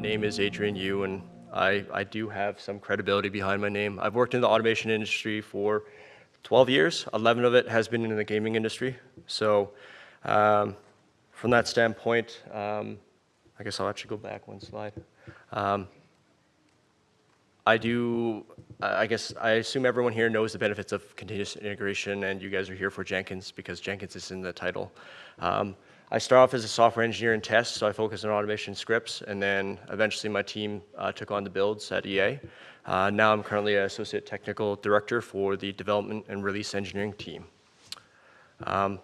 name is Adrian Yu, and I do have some credibility behind my name. I've worked in the automation industry for 12 years. 11 of it has been in the gaming industry. So from that standpoint, I guess I'll actually go back one slide. I assume everyone here knows the benefits of continuous integration, and you guys are here for Jenkins because Jenkins is in the title. I started off as a software engineer in test, so I focused on automation scripts, and then eventually my team took on the builds at EA. Now I'm currently an associate technical director for the development and release engineering team.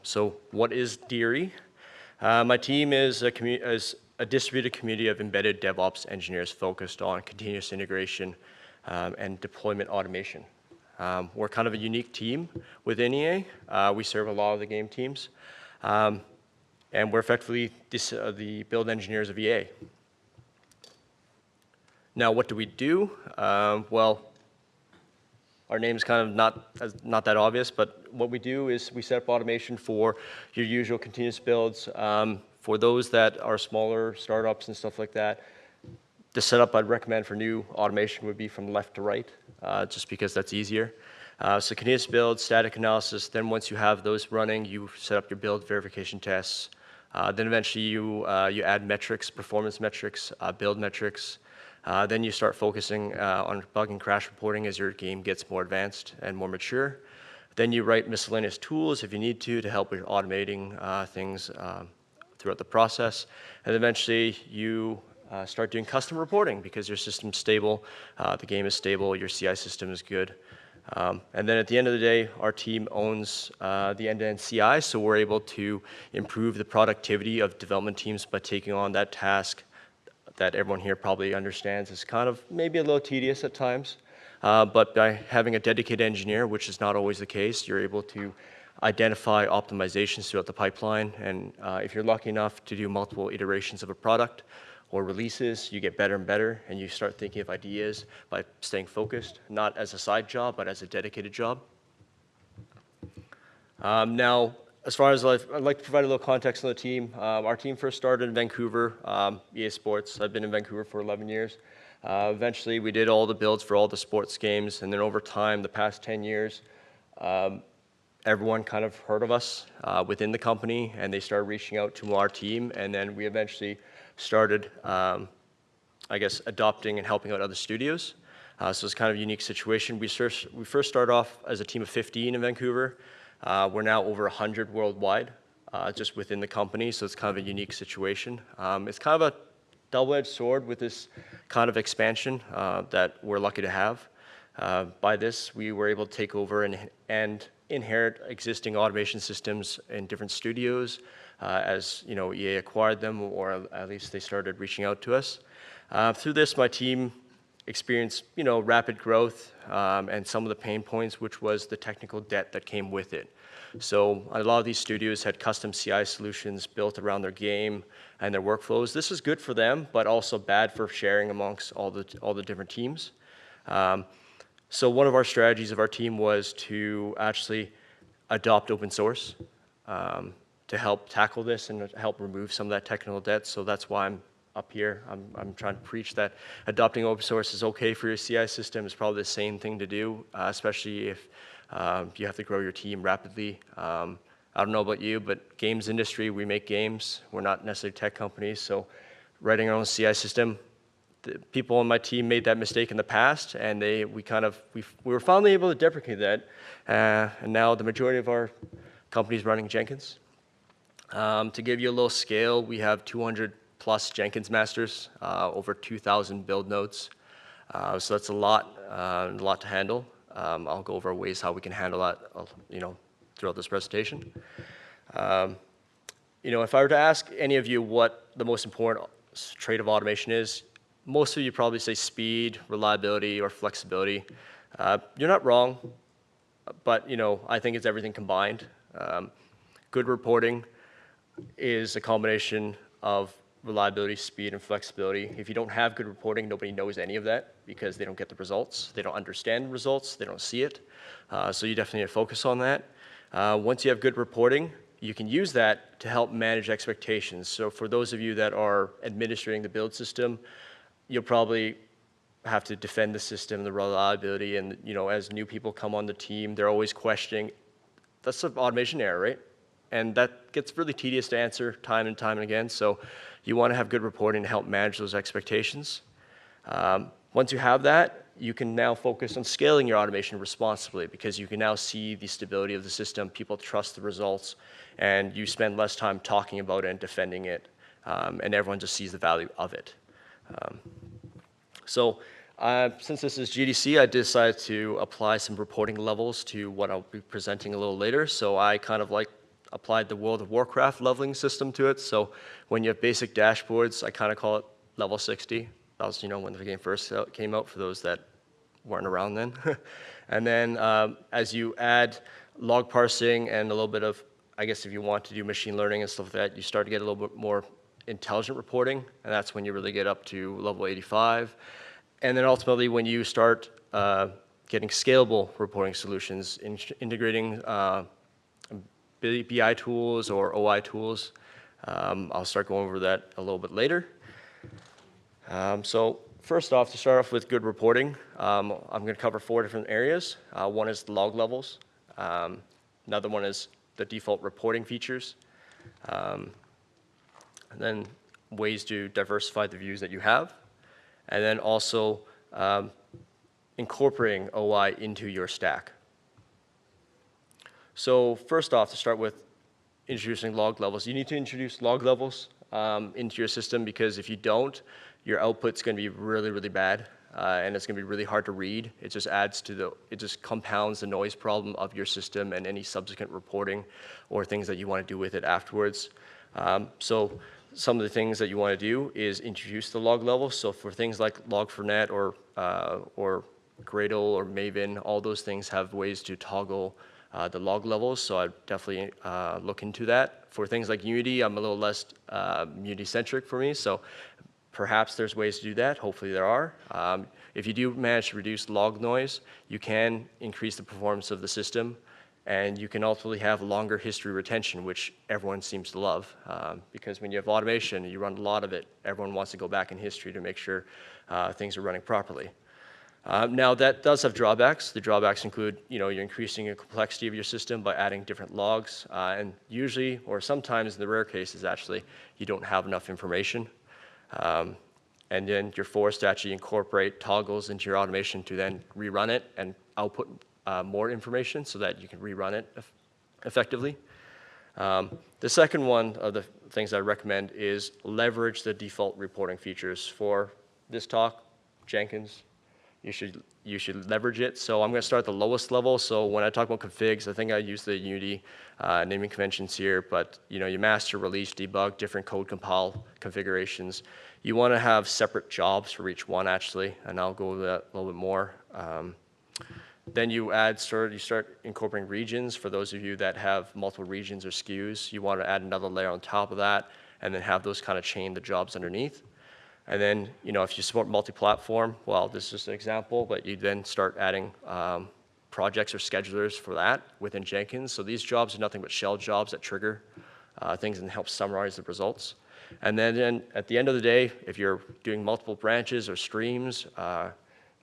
So what is DERE? My team is a distributed community of embedded DevOps engineers focused on continuous integration and deployment automation. We're kind of a unique team within EA. We serve a lot of the game teams. And we're effectively the build engineers of EA. Now, what do we do? Well, our name's kind of not that obvious, but what we do is we set up automation for your usual continuous builds. For those that are smaller startups and stuff like that, the setup I'd recommend for new automation would be from left to right, just because that's easier. So continuous build, static analysis, then once you have those running, you set up your build verification tests. Then eventually you add metrics, performance metrics, build metrics. Then you start focusing on bug and crash reporting as your game gets more advanced and more mature. Then you write miscellaneous tools if you need to help with automating things throughout the process. And eventually you start doing custom reporting because your system's stable, the game is stable, your CI system is good. And then at the end of the day, our team owns the end-to-end CI, so we're able to improve the productivity of development teams by taking on that task that everyone here probably understands is kind of maybe a little tedious at times. But by having a dedicated engineer, which is not always the case, you're able to identify optimizations throughout the pipeline. And if you're lucky enough to do multiple iterations of a product or releases, you get better and better, and you start thinking of ideas by staying focused, not as a side job, but as a dedicated job. Now, as far as I'd like to provide a little context on the team. Our team first started in Vancouver, EA Sports. I've been in Vancouver for 11 years. Eventually, we did all the builds for all the sports games, and then over time, the past 10 years, everyone kind of heard of us within the company, and they started reaching out to our team, and then we eventually started, I guess, adopting and helping out other studios. So it's kind of a unique situation. We first started off as a team of 15 in Vancouver. We're now over 100 worldwide, just within the company, so it's kind of a unique situation. It's kind of a double-edged sword with this kind of expansion that we're lucky to have. By this, we were able to take over and inherit existing automation systems in different studios as EA acquired them, or at least they started reaching out to us. Through this, my team experienced rapid growth and some of the pain points, which was the technical debt that came with it. So a lot of these studios had custom CI solutions built around their game and their workflows. This is good for them, but also bad for sharing amongst all the different teams. So one of our strategies of our team was to actually adopt open source to help tackle this and help remove some of that technical debt. So that's why I'm up here. I'm trying to preach that adopting open source is okay for your CI system. It's probably the same thing to do, especially if you have to grow your team rapidly. I don't know about you, but games industry, we make games. We're not necessarily tech companies, so writing our own CI system, the people on my team made that mistake in the past, and we were finally able to deprecate that, and now the majority of our company is running Jenkins. To give you a little scale, we have 200 plus Jenkins masters, over 2,000 build nodes. So that's a lot to handle. I'll go over ways how we can handle that, throughout this presentation. If I were to ask any of you what the most important trait of automation is, most of you probably say speed, reliability, or flexibility. You're not wrong, but I think it's everything combined. Good reporting is a combination of reliability, speed, and flexibility. If you don't have good reporting, nobody knows any of that because they don't get the results. They don't understand the results. They don't see it. So you definitely need to focus on that. Once you have good reporting, you can use that to help manage expectations. So for those of you that are administering the build system, you'll probably have to defend the system, the reliability, and as new people come on the team, they're always questioning, that's an automation error, right? And that gets really tedious to answer time and time and again. So you want to have good reporting to help manage those expectations. Once you have that, you can now focus on scaling your automation responsibly because you can now see the stability of the system, people trust the results, and you spend less time talking about it and defending it, and everyone just sees the value of it. Since this is GDC, I decided to apply some reporting levels to what I'll be presenting a little later. So I kind of applied the World of Warcraft leveling system to it. So when you have basic dashboards, I kind of call it level 60. That was, when the game first came out for those that weren't around then. And then as you add log parsing and a little bit of, I guess if you want to do machine learning and stuff like that, you start to get a little bit more intelligent reporting, and that's when you really get up to level 85. And then ultimately when you start getting scalable reporting solutions, integrating BI tools or OI tools, I'll start going over that a little bit later. So first off, to start off with good reporting, I'm going to cover 4 different areas. One is the log levels. Another one is the default reporting features. And then ways to diversify the views that you have. And then also incorporating OI into your stack. So first off, to start with introducing log levels, you need to introduce log levels into your system because if you don't, your output's going to be really, really bad, and it's going to be really hard to read. It just it just compounds the noise problem of your system and any subsequent reporting or things that you want to do with it afterwards. So some of the things that you want to do is introduce the log levels. So for things like Log4net or Gradle or Maven, all those things have ways to toggle the log levels, so I'd definitely look into that. For things like Unity, I'm a little less Unity-centric for me, so perhaps there's ways to do that. Hopefully there are. If you do manage to reduce log noise, you can increase the performance of the system, and you can ultimately have longer history retention, which everyone seems to love. Because when you have automation, you run a lot of it, everyone wants to go back in history to make sure things are running properly. Now that does have drawbacks. The drawbacks include, you're increasing the complexity of your system by adding different logs, and usually, or sometimes in the rare cases actually, you don't have enough information. And then you're forced to actually incorporate toggles into your automation to then rerun it and output more information so that you can rerun it effectively. The second one of the things I recommend is leverage the default reporting features. For this talk, Jenkins, you should leverage it. So I'm going to start at the lowest level. So when I talk about configs, I think I use the Unity naming conventions here, but you master, release, debug, different code compile configurations. You want to have separate jobs for each one actually, and I'll go over that a little bit more. Then you start incorporating regions. For those of you that have multiple regions or SKUs, you want to add another layer on top of that, and then have those kind of chain the jobs underneath. And then, if you support multi-platform, well, this is just an example, but you then start adding projects or schedulers for that within Jenkins. So these jobs are nothing but shell jobs that trigger things and help summarize the results. And then at the end of the day, if you're doing multiple branches or streams,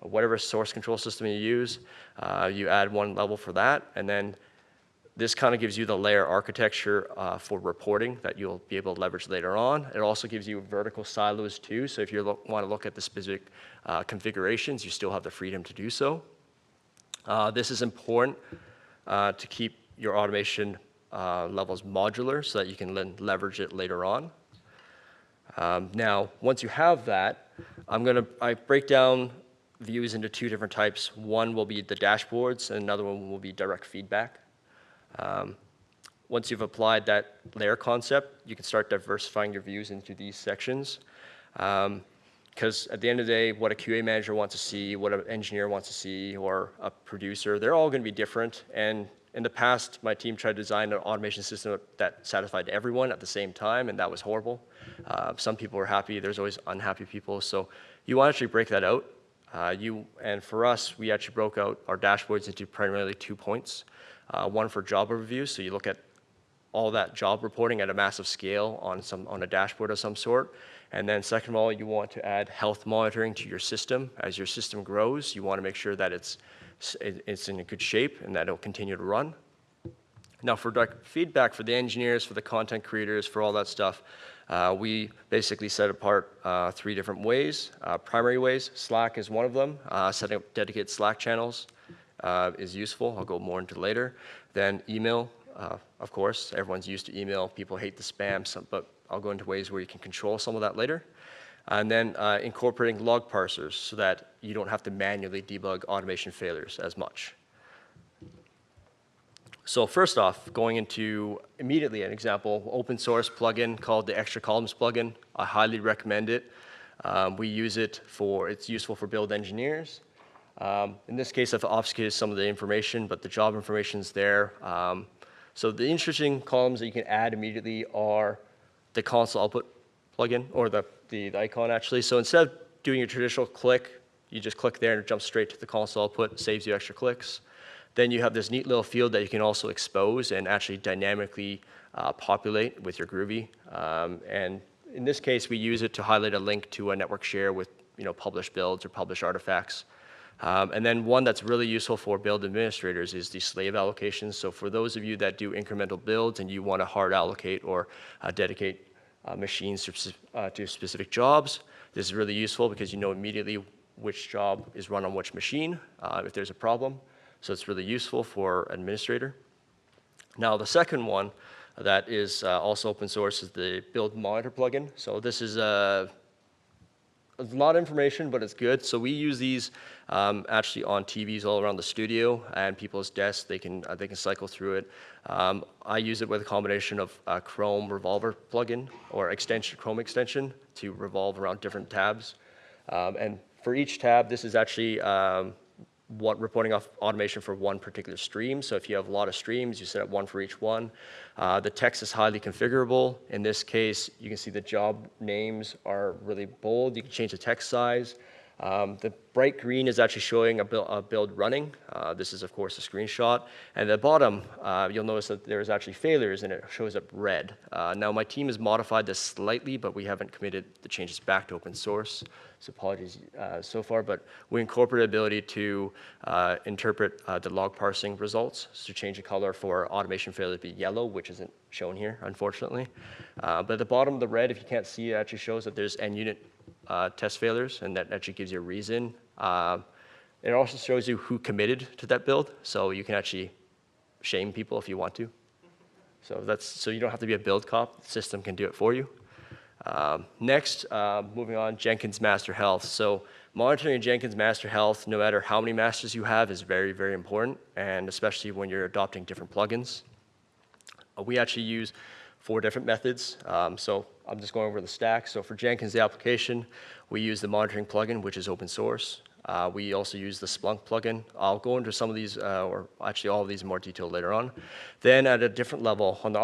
whatever source control system you use, you add one level for that, and then this kind of gives you the layer architecture for reporting that you'll be able to leverage later on. It also gives you vertical silos too, so if you want to look at the specific configurations, you still have the freedom to do so. This is important to keep your automation levels modular so that you can leverage it later on. Now, once you have that, I break down views into 2 different types. One will be the dashboards, and another one will be direct feedback. Once you've applied that layer concept, you can start diversifying your views into these sections. Because at the end of the day, what a QA manager wants to see, what an engineer wants to see, or a producer, they're all going to be different. And in the past, my team tried to design an automation system that satisfied everyone at the same time, and that was horrible. Some people were happy. There's always unhappy people. So you want to actually break that out. And for us, we actually broke out our dashboards into primarily 2 points. One for job overview, so you look at all that job reporting at a massive scale on a dashboard of some sort. And then second of all, you want to add health monitoring to your system. As your system grows, you want to make sure that it's in a good shape and that it'll continue to run. Now for direct feedback for the engineers, for the content creators, for all that stuff, we basically set apart 3 different ways. Primary ways, Slack is one of them. Setting up dedicated Slack channels is useful. I'll go more into later. Then email, of course, everyone's used to email. People hate the spam, but I'll go into ways where you can control some of that later. And then incorporating log parsers so that you don't have to manually debug automation failures as much. So first off, going into immediately an example, open source plugin called the Extra Columns plugin. I highly recommend it. We use it it's useful for build engineers. In this case, I've obfuscated some of the information, but the job information's there. So the interesting columns that you can add immediately are the console output plugin, or the icon actually. So instead of doing a traditional click, you just click there and it jumps straight to the console output, saves you extra clicks. Then you have this neat little field that you can also expose and actually dynamically populate with your Groovy. And in this case, we use it to highlight a link to a network share with published builds or published artifacts. And then one that's really useful for build administrators is the slave allocations. So for those of you that do incremental builds and you want to hard allocate or dedicate machines to specific jobs, this is really useful because you know immediately which job is run on which machine if there's a problem. So it's really useful for administrator. Now the second one that is also open source is the build monitor plugin. So this is a lot of information, but it's good. So we use these actually on TVs all around the studio and people's desks. They can cycle through it. I use it with a combination of Chrome Revolver plugin or Chrome extension to revolve around different tabs. And for each tab, this is actually reporting off automation for one particular stream. So if you have a lot of streams, you set up one for each one. The text is highly configurable. In this case, you can see the job names are really bold. You can change the text size. The bright green is actually showing a build running. This is, of course, a screenshot. And at the bottom, you'll notice that there's actually failures, and it shows up red. Now, my team has modified this slightly, but we haven't committed the changes back to open source. So apologies so far, but we incorporated the ability to interpret the log parsing results, so to change the color for automation failure to be yellow, which isn't shown here, unfortunately. But at the bottom, the red, if you can't see, it actually shows that there's end unit test failures, and that actually gives you a reason. It also shows you who committed to that build, so you can actually shame people if you want to. So you don't have to be a build cop. The system can do it for you. Next, moving on, Jenkins Master Health. So monitoring Jenkins Master Health, no matter how many masters you have, is very, very important, and especially when you're adopting different plugins. We actually use 4 different methods. So I'm just going over the stack. So for Jenkins, the application, we use the monitoring plugin, which is open source. We also use the Splunk plugin. I'll go into some of these, or actually all of these in more detail later on. Then at a different level, on the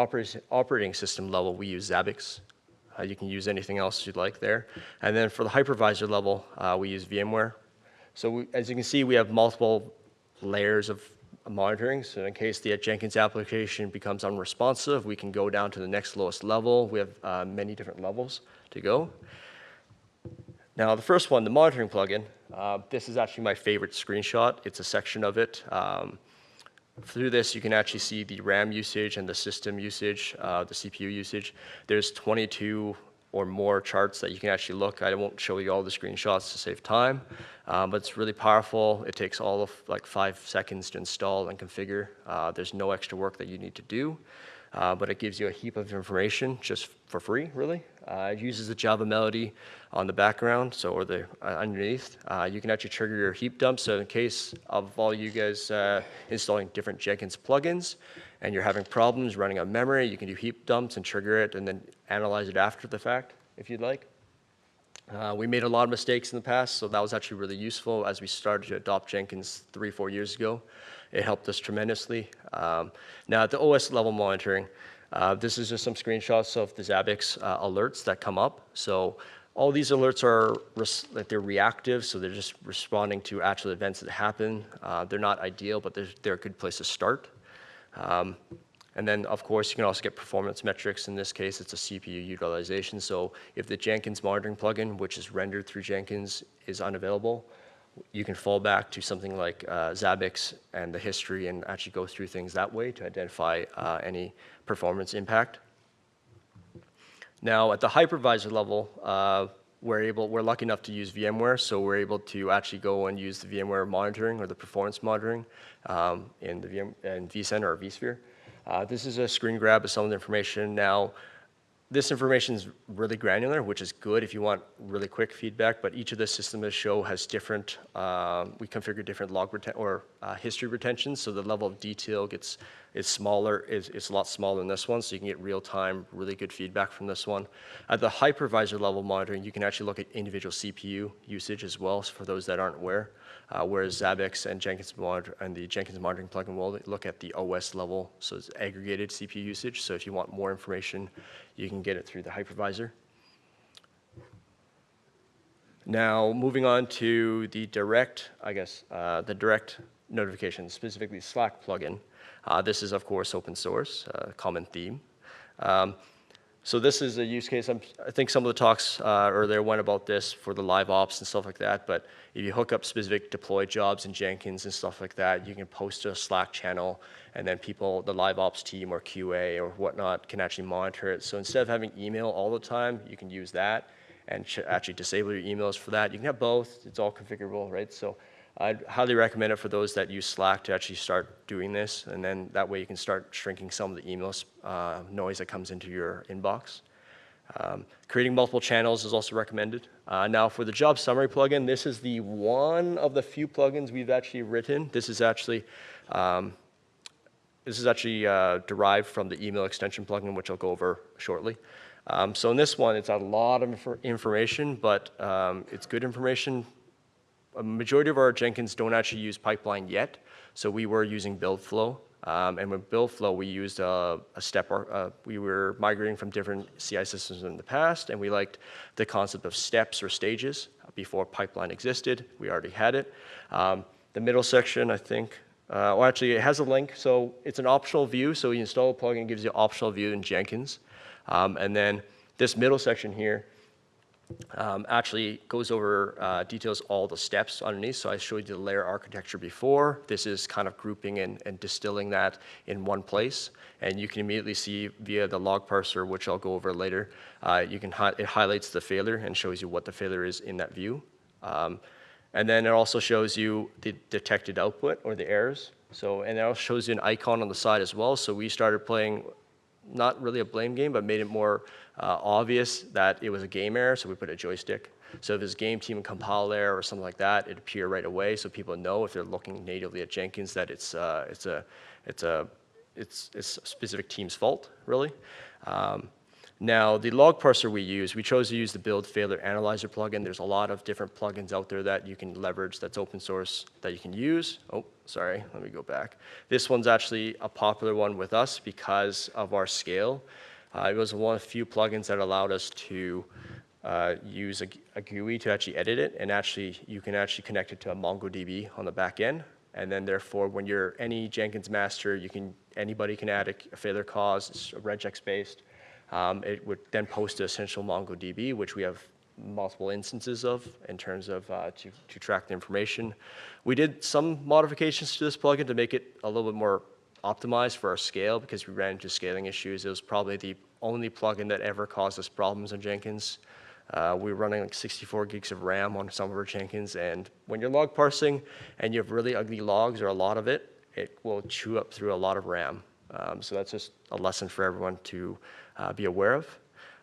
operating system level, we use Zabbix. You can use anything else you'd like there. And then for the hypervisor level, we use VMware. So as you can see, we have multiple layers of monitoring. So in case the Jenkins application becomes unresponsive, we can go down to the next lowest level. We have many different levels to go. Now the first one, the monitoring plugin, this is actually my favorite screenshot. It's a section of it. Through this, you can actually see the RAM usage and the system usage, the CPU usage. There's 22 or more charts that you can actually look. I won't show you all the screenshots to save time, but it's really powerful. It takes all of like 5 seconds to install and configure. There's no extra work that you need to do, but it gives you a heap of information just for free, really. It uses the Java melody on the background, so or the underneath. You can actually trigger your heap dump. So in case of all you guys installing different Jenkins plugins and you're having problems running on memory, you can do heap dumps and trigger it and then analyze it after the fact if you'd like. We made a lot of mistakes in the past, so that was actually really useful as we started to adopt Jenkins 3-4 years ago. It helped us tremendously. Now at the OS level monitoring, this is just some screenshots of the Zabbix alerts that come up. So all these alerts are they're reactive, so they're just responding to actual events that happen. They're not ideal, but they're a good place to start. And And then, of course, you can also get performance metrics. In this case, it's a CPU utilization. So if the Jenkins monitoring plugin, which is rendered through Jenkins, is unavailable, you can fall back to something like Zabbix and the history and actually go through things that way to identify any performance impact. Now, at the hypervisor level, we're lucky enough to use VMware, so we're able to actually go and use the VMware monitoring or the performance monitoring in vCenter or vSphere. This is a screen grab of some of the information. Now, this information is really granular, which is good if you want really quick feedback, but each of the systems I show has different, we configure different log history retention, so the level of detail is smaller, it's a lot smaller than this one, so you can get real-time, really good feedback from this one. At the hypervisor level monitoring, you can actually look at individual CPU usage as well, for those that aren't aware, whereas Zabbix and the Jenkins monitoring plugin will look at the OS level, so it's aggregated CPU usage, so if you want more information, you can get it through the hypervisor. Now, moving on to the direct, the direct notifications, specifically Slack plugin. This is, of course, open source, common theme. So this is a use case. I think some of the talks earlier went about this for the live ops and stuff like that, but if you hook up specific deploy jobs in Jenkins and stuff like that, you can post to a Slack channel, and then people, the live ops team or QA or whatnot, can actually monitor it. So instead of having email all the time, you can use that and actually disable your emails for that. You can have both. It's all configurable, right? So I'd highly recommend it for those that use Slack to actually start doing this, and then that way you can start shrinking some of the emails noise that comes into your inbox. Creating multiple channels is also recommended. Now for the job summary plugin, this is the one of the few plugins we've actually written. This is actually derived from the email extension plugin, which I'll go over shortly. So in this one, it's a lot of information, but it's good information. A majority of our Jenkins don't actually use pipeline yet, so we were using build flow. And with build flow, we used a step, we were migrating from different CI systems in the past, and we liked the concept of steps or stages before pipeline existed. We already had it. The middle section, I think, well, actually, it has a link, so it's an optional view, so you install a plugin, it gives you an optional view in Jenkins. And then this middle section here, actually goes over, details all the steps underneath. So I showed you the layer architecture before. This is kind of grouping and distilling that in one place. And you can immediately see via the log parser, which I'll go over later, it highlights the failure and shows you what the failure is in that view. And then it also shows you the detected output or the errors. So, and it also shows you an icon on the side as well. So we started playing not really a blame game, but made it more obvious that it was a game error, so we put a joystick. So if it's game team and compile error or something like that, it'd appear right away, so people know if they're looking natively at Jenkins that it's a specific team's fault, really. Now, the log parser we chose to use the build failure analyzer plugin. There's a lot of different plugins out there that you can leverage that's open source that you can use. Oh, sorry, let me go back. This one's actually a popular one with us because of our scale. It was one of the few plugins that allowed us to use a GUI to actually edit it, and actually you can actually connect it to a MongoDB on the back end. And then therefore, when you're any Jenkins master, anybody can add a failure cause. It's regex based. It would then post to essential MongoDB, which we have multiple instances of in terms of to track the information. We did some modifications to this plugin to make it a little bit more optimized for our scale because we ran into scaling issues. It was probably the only plugin that ever caused us problems on Jenkins. We were running like 64 gigs of RAM on some of our Jenkins, and when you're log parsing and you have really ugly logs or a lot of it, it will chew up through a lot of RAM. So that's just a lesson for everyone to be aware of.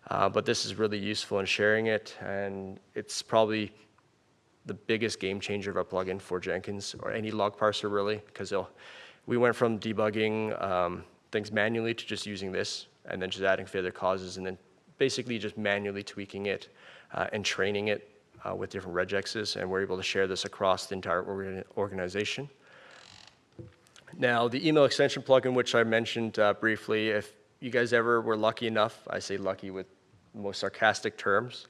But this is really useful in sharing it, and it's probably the biggest game changer of our plugin for Jenkins or any log parser really, because we went from debugging things manually to just using this and then just adding failure causes and then basically just manually tweaking it and training it with different regexes, and we're able to share this across the entire organization. Now, the email extension plugin, which I mentioned briefly, if you guys ever were lucky enough, I say lucky with most sarcastic terms,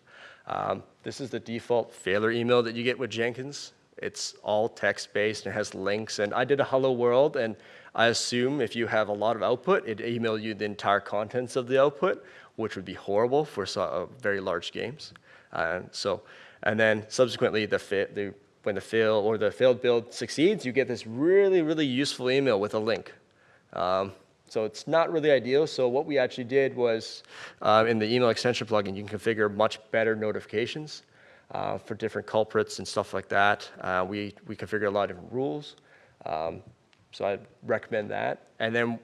this is the default failure email that you get with Jenkins. It's all text-based and it has links, and I did a hello world, and I assume if you have a lot of output, it'd email you the entire contents of the output, which would be horrible for very large games. And then subsequently, when the failed build succeeds, you get this really, really useful email with a link. So it's not really ideal. So what we actually did was, in the email extension plugin, you can configure much better notifications for different culprits and stuff like that. We configure a lot of different rules. So I recommend that. And then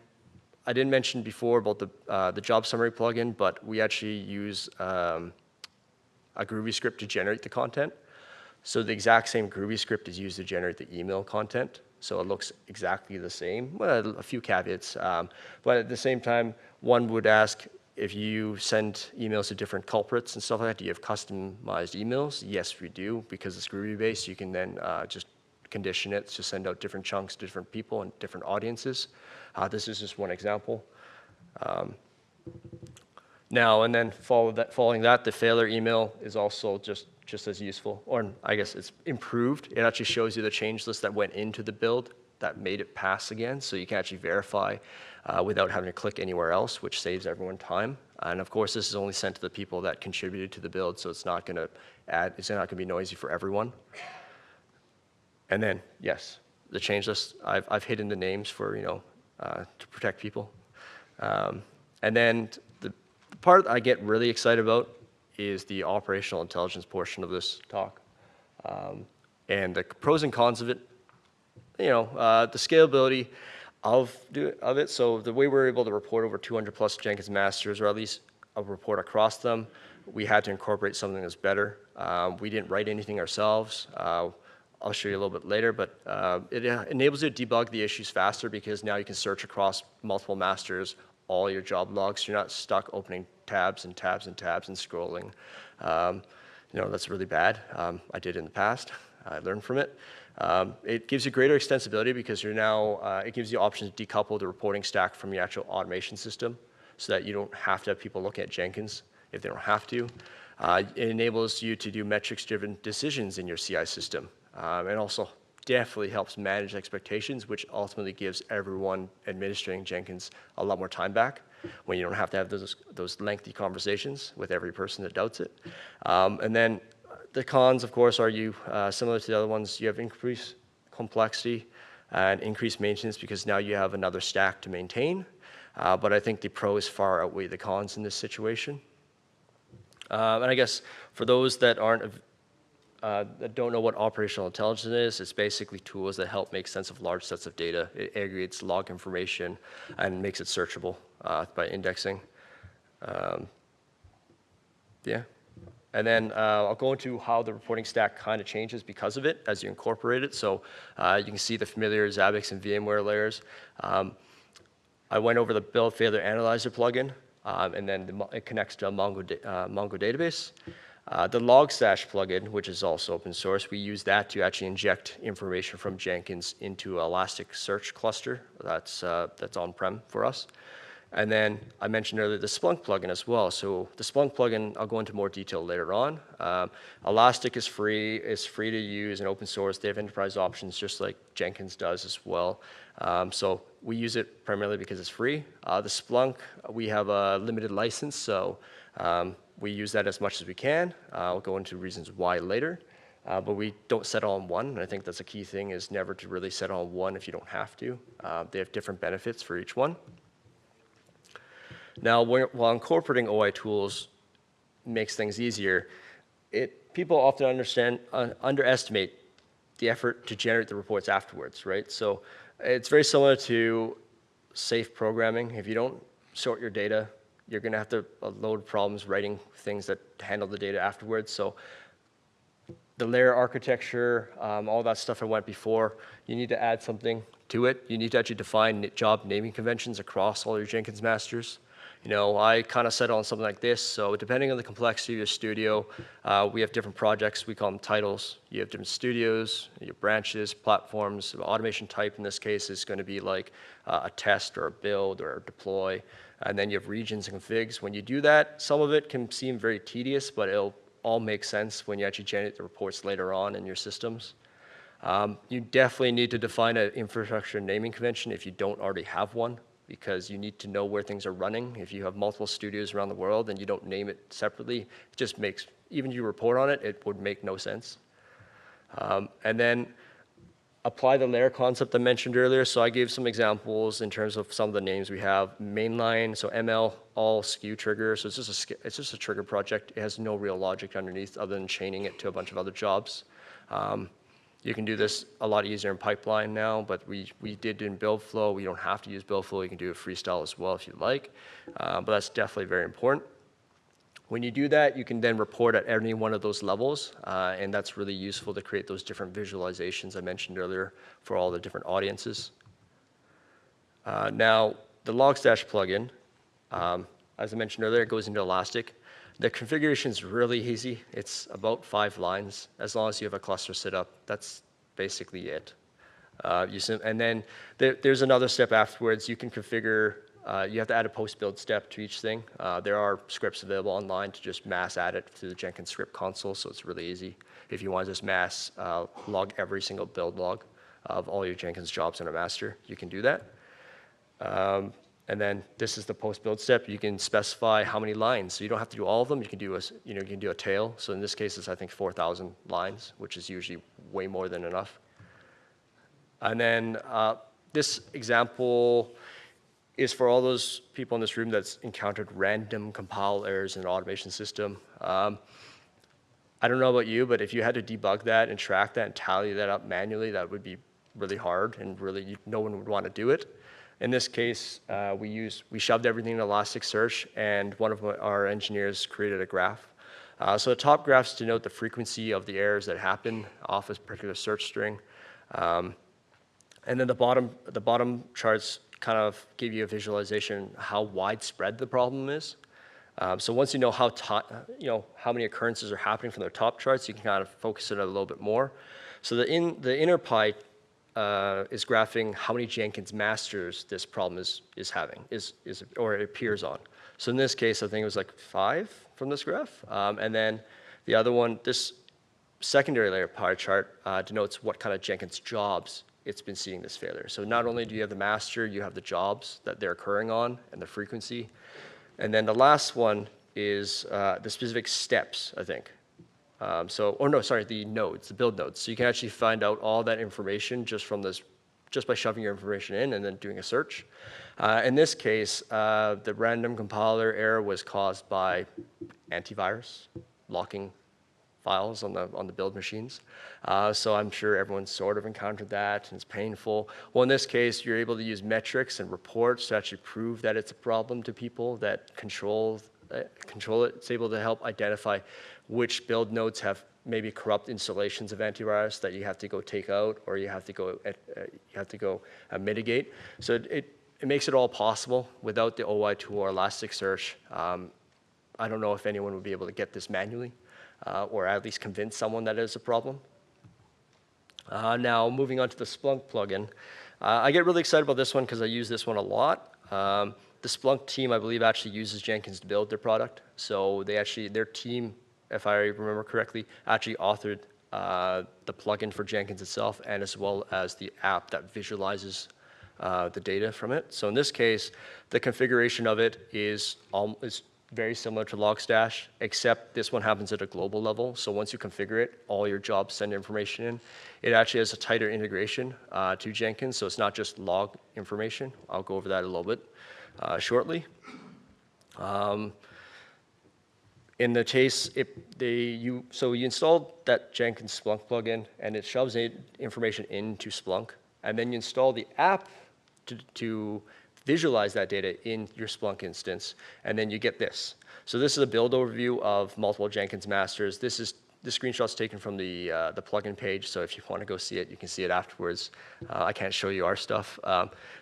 I didn't mention before about the job summary plugin, but we actually use a Groovy script to generate the content. So the exact same Groovy script is used to generate the email content. So it looks exactly the same, well, a few caveats. But at the same time, one would ask, if you send emails to different culprits and stuff like that, do you have customized emails? Yes, we do, because it's Groovy-based. You can then just condition it to send out different chunks to different people and different audiences. This is just one example. Now, and then following that, the failure email is also just as useful, or I guess it's improved. It actually shows you the change list that went into the build that made it pass again, so you can actually verify without having to click anywhere else, which saves everyone time. And of course, this is only sent to the people that contributed to the build, so it's not going to be noisy for everyone. And then, yes, the change list, I've hidden the names for, to protect people. And then the part I get really excited about is the operational intelligence portion of this talk. And the pros and cons of it, the scalability of it. So the way we're able to report over 200 plus Jenkins masters, or at least a report across them, we had to incorporate something that's better. We didn't write anything ourselves. I'll show you a little bit later, but it enables you to debug the issues faster, because now you can search across multiple masters, all your job logs. You're not stuck opening tabs and tabs and tabs and scrolling. That's really bad. I did in the past. I learned from it. It gives you greater extensibility, because it gives you options to decouple the reporting stack from your actual automation system, so that you don't have to have people look at Jenkins if they don't have to. It enables you to do metrics-driven decisions in your CI system. And also definitely helps manage expectations, which ultimately gives everyone administering Jenkins a lot more time back, when you don't have to have those lengthy conversations with every person that doubts it. And then the cons, of course, are similar to the other ones. You have increased complexity and increased maintenance, because now you have another stack to maintain. But I think the pros far outweigh the cons in this situation. And I guess for those that that don't know what operational intelligence is, it's basically tools that help make sense of large sets of data. It aggregates log information and makes it searchable by indexing. Yeah. And then I'll go into how the reporting stack kind of changes because of it as you incorporate it. So you can see the familiar Zabbix and VMware layers. I went over the build failure analyzer plugin, and then it connects to a Mongo database. The Logstash plugin, which is also open source, we use that to actually inject information from Jenkins into ElasticSearch cluster that's on-prem for us. And then I mentioned earlier the Splunk plugin as well. So the Splunk plugin, I'll go into more detail later on. Elastic is free. It's free to use and open source. They have enterprise options just like Jenkins does as well. So we use it primarily because it's free. The Splunk, we have a limited license, so we use that as much as we can. I'll go into reasons why later. But we don't settle on one. And I think that's a key thing, is never to really settle on one if you don't have to. They have different benefits for each one. Now, while incorporating OI tools makes things easier, people often underestimate the effort to generate the reports afterwards, right? So it's very similar to safe programming. If you don't sort your data, you're going to have to load problems writing things that handle the data afterwards. So the layer architecture, all that stuff I went before, you need to add something to it. You need to actually define job naming conventions across all your Jenkins masters. I kind of settle on something like this. So depending on the complexity of your studio, we have different projects. We call them titles. You have different studios, your branches, platforms. Automation type in this case is going to be like a test or a build or a deploy. And then you have regions and configs. When you do that, some of it can seem very tedious, but it'll all make sense when you actually generate the reports later on in your systems. You definitely need to define an infrastructure naming convention if you don't already have one, because you need to know where things are running. If you have multiple studios around the world and you don't name it separately, it just makes, even if you report on it, it would make no sense. And then apply the layer concept I mentioned earlier. So I gave some examples in terms of some of the names we have. Mainline, so ML, all SKU trigger. So it's just a trigger project. It has no real logic underneath other than chaining it to a bunch of other jobs. You can do this a lot easier in pipeline now, but we did in build flow. We don't have to use build flow. You can do it freestyle as well if you like, but that's definitely very important. When you do that, you can then report at any one of those levels, and that's really useful to create those different visualizations I mentioned earlier for all the different audiences. Now, the Logstash plugin, as I mentioned earlier, it goes into Elastic. The configuration is really easy. It's about 5 lines. As long as you have a cluster set up, that's basically it. And then there's another step afterwards. You can configure, you have to add a post-build step to each thing. There are scripts available online to just mass add it to the Jenkins script console, so it's really easy. If you want to just mass log every single build log of all your Jenkins jobs in a master, you can do that. And then this is the post-build step. You can specify how many lines. So you don't have to do all of them. You can do a tail. So in this case, it's I think 4,000 lines, which is usually way more than enough. And then this example is for all those people in this room that's encountered random compile errors in an automation system. I don't know about you, but if you had to debug that and track that and tally that up manually, that would be really hard, and really no one would want to do it. In this case, we shoved everything in ElasticSearch, and one of our engineers created a graph. So the top graphs denote the frequency of the errors that happen off a particular search string. And then the bottom charts kind of give you a visualization how widespread the problem is. So once you know how many occurrences are happening from the top charts, you can kind of focus it a little bit more. So the inner pie is graphing how many Jenkins masters this problem is having, or it appears on. So in this case, I think it was like 5 from this graph. And then the other one, this secondary layer pie chart denotes what kind of Jenkins jobs it's been seeing this failure. So not only do you have the master, you have the jobs that they're occurring on and the frequency. And then the last one is the specific steps, I think. The nodes, the build nodes. So you can actually find out all that information just by shoving your information in and then doing a search. In this case, the random compiler error was caused by antivirus locking files on the build machines. So I'm sure everyone's sort of encountered that, and it's painful. Well, in this case, you're able to use metrics and reports to actually prove that it's a problem to people that control it. It's able to help identify which build nodes have maybe corrupt installations of antivirus that you have to go take out, or you have to go mitigate. So it makes it all possible without the OI tool or Elasticsearch. I don't know if anyone would be able to get this manually, or at least convince someone that it is a problem. Now, moving on to the Splunk plugin. I get really excited about this one because I use this one a lot. The Splunk team, I believe, actually uses Jenkins to build their product. So their team, if I remember correctly, actually authored the plugin for Jenkins itself, and as well as the app that visualizes the data from it. So in this case, the configuration of it is very similar to Logstash, except this one happens at a global level. So once you configure it, all your jobs send information in. It actually has a tighter integration to Jenkins, so it's not just log information. I'll go over that a little bit shortly. In the case, you install that Jenkins Splunk plugin, and it shoves information into Splunk, and then you install the app to visualize that data in your Splunk instance, and then you get this. So this is a build overview of multiple Jenkins masters. The screenshot's taken from the plugin page, so if you want to go see it, you can see it afterwards. I can't show you our stuff,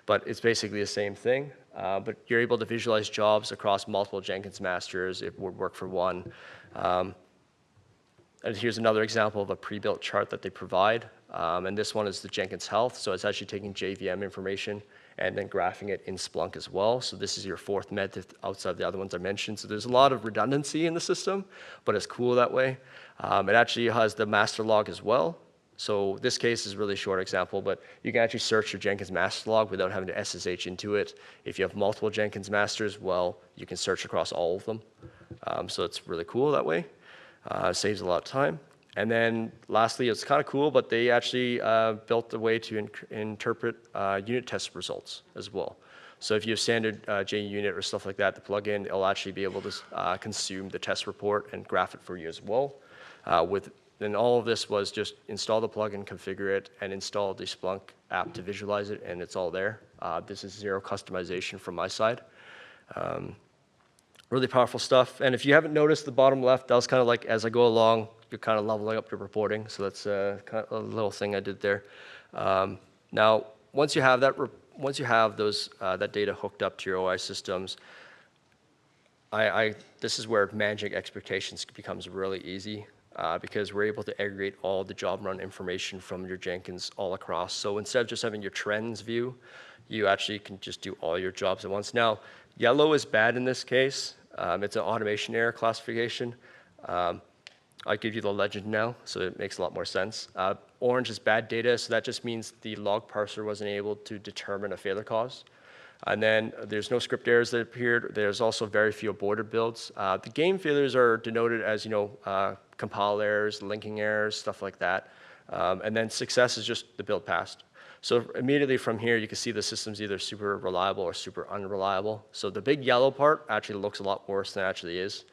but it's basically the same thing. But you're able to visualize jobs across multiple Jenkins masters. It would work for one. And here's another example of a pre-built chart that they provide. And this one is the Jenkins Health, so it's actually taking JVM information and then graphing it in Splunk as well. So this is your 4th method outside the other ones I mentioned. So there's a lot of redundancy in the system, but it's cool that way. It actually has the master log as well. So this case is a really short example, but you can actually search your Jenkins master log without having to SSH into it. If you have multiple Jenkins masters, well, you can search across all of them. So it's really cool that way. Saves a lot of time. And then lastly, it's kind of cool, but they actually built a way to interpret unit test results as well. So if you have standard JUnit or stuff like that, the plugin, it'll actually be able to consume the test report and graph it for you as well. Then all of this was just install the plugin, configure it, and install the Splunk app to visualize it, and it's all there. This is zero customization from my side. Really powerful stuff. And if you haven't noticed, the bottom left, that was kind of like as I go along, you're kind of leveling up your reporting. So that's kind of a little thing I did there. Now, once you have that, that data hooked up to your OI systems, this is where managing expectations becomes really easy because we're able to aggregate all the job run information from your Jenkins all across. So instead of just having your trends view, you actually can just do all your jobs at once. Now, yellow is bad in this case. It's an automation error classification. I'll give you the legend now, so it makes a lot more sense. Orange is bad data, so that just means the log parser wasn't able to determine a failure cause. And then there's no script errors that appeared. There's also very few aborted builds. The game failures are denoted as, compile errors, linking errors, stuff like that. And then success is just the build passed. So immediately from here, you can see the system's either super reliable or super unreliable. So the big yellow part actually looks a lot worse than it actually is.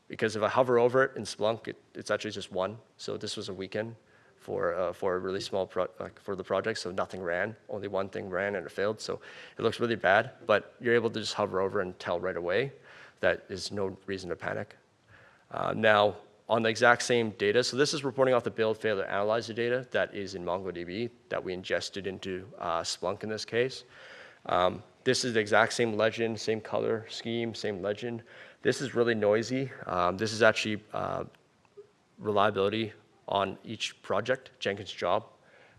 Because if I hover over it in Splunk, it's actually just one. So this was a weekend for a really small for the project, so nothing ran. Only one thing ran and it failed. So it looks really bad, but you're able to just hover over and tell right away that there's no reason to panic. Now, on the exact same data, so this is reporting off the build failure analyzer data that is in MongoDB that we ingested into Splunk in this case. This is the exact same legend, same color scheme, same legend. This is really noisy. This is actually reliability on each project, Jenkins job.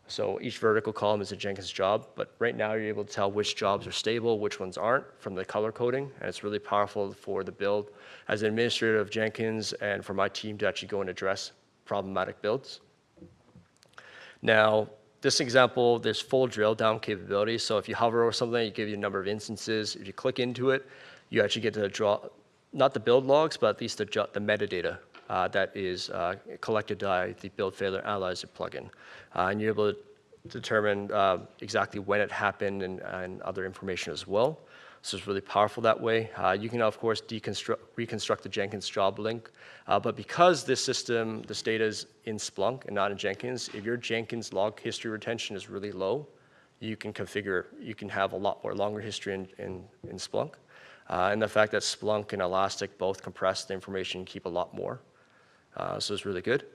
So each vertical column is a Jenkins job, but right now you're able to tell which jobs are stable, which ones aren't from the color coding, and it's really powerful for the build as an administrator of Jenkins and for my team to actually go and address problematic builds. Now, this example, there's full drill down capability. So if you hover over something, it gives you a number of instances. If you click into it, you actually get to draw, not the build logs, but at least the metadata that is collected by the build failure analyzer plugin. And you're able to determine exactly when it happened and other information as well. So it's really powerful that way. You can, of course, reconstruct the Jenkins job link. But because this system, this data is in Splunk and not in Jenkins, if your Jenkins log history retention is really low, you can have a lot more longer history in Splunk. And the fact that Splunk and Elastic both compress the information and keep a lot more. So it's really good.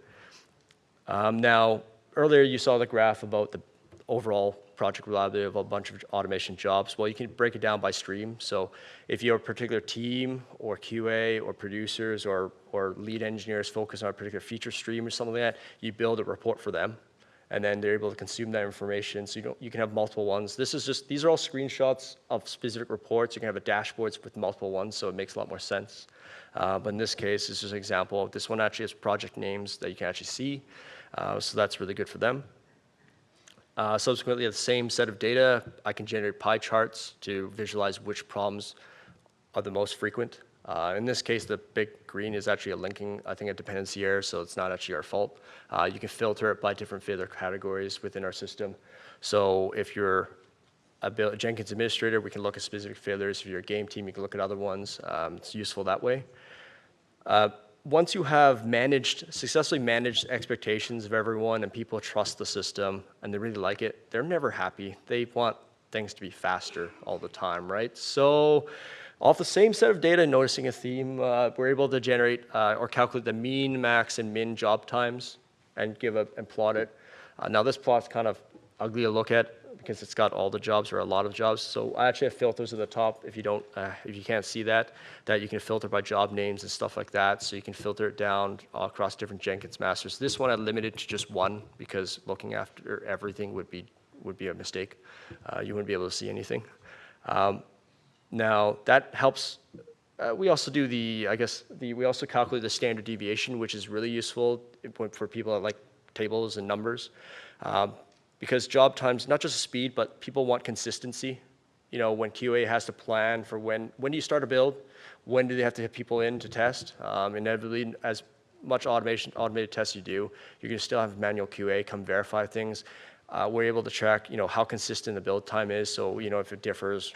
Now, earlier you saw the graph about the overall project reliability of a bunch of automation jobs. Well, you can break it down by stream. So if you're a particular team or QA or producers or lead engineers focus on a particular feature stream or something like that, you build a report for them. And then they're able to consume that information. So you can have multiple ones. These are all screenshots of specific reports. You can have a dashboards with multiple ones, so it makes a lot more sense. But in this case, this is an example. This one actually has project names that you can actually see. So that's really good for them. Subsequently, the same set of data, I can generate pie charts to visualize which problems are the most frequent. In this case, the big green is actually a linking, I think, a dependency error, so it's not actually our fault. You can filter it by different failure categories within our system. So if you're a Jenkins administrator, we can look at specific failures. If you're a game team, you can look at other ones. It's useful that way. Once you have successfully managed expectations of everyone and people trust the system and they really like it, they're never happy. They want things to be faster all the time, right? So off the same set of data, noticing a theme, we're able to generate or calculate the mean, max, and min job times and plot it. Now this plot's kind of ugly to look at because it's got all the jobs or a lot of jobs. So I actually have filters at the top if you can't see that you can filter by job names and stuff like that. So you can filter it down across different Jenkins masters. This one I limited to just one because looking after everything would be a mistake. You wouldn't be able to see anything. Now that helps. We also do we also calculate the standard deviation, which is really useful for people that like tables and numbers. Because job times, not just speed, but people want consistency. You know, when QA has to plan for when do you start a build, when do they have to have people in to test? Inevitably, as much automated tests you do, you're going to still have manual QA come verify things. We're able to track, you know, how consistent the build time is. So, you know, if it differs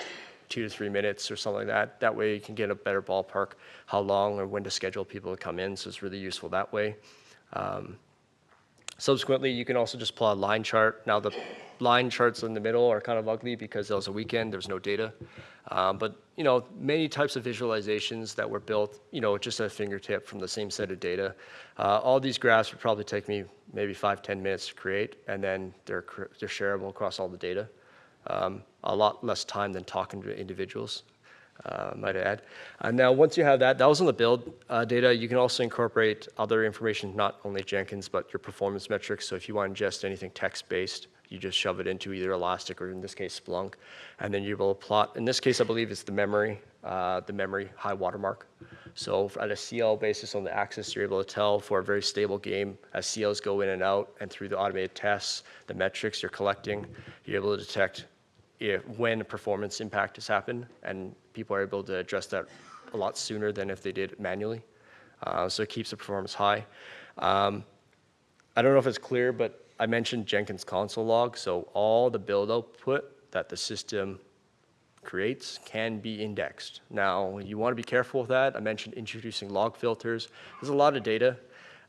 2 to 3 minutes or something like that, that way you can get a better ballpark how long or when to schedule people to come in. So it's really useful that way. Subsequently, you can also just plot a line chart. Now, the line charts in the middle are kind of ugly because it was a weekend, there's no data. But, you know, many types of visualizations that were built, you know, just at a fingertip from the same set of data. All these graphs would probably take me maybe 5-10 minutes to create, and then they're shareable across all the data. A lot less time than talking to individuals, might I add. Now, once you have that was on the build data. You can also incorporate other information, not only Jenkins, but your performance metrics. So if you want to ingest anything text-based, you just shove it into either Elastic or in this case Splunk, and then you're able to plot. In this case, I believe it's the memory high watermark. So at a CL basis on the axis, you're able to tell for a very stable game as CLs go in and out, and through the automated tests, the metrics you're collecting, you're able to detect when a performance impact has happened, and people are able to address that a lot sooner than if they did it manually. So it keeps the performance high. I don't know if it's clear, but I mentioned Jenkins Console Log. So all the build output that the system creates can be indexed. Now, you want to be careful with that. I mentioned introducing log filters. There's a lot of data.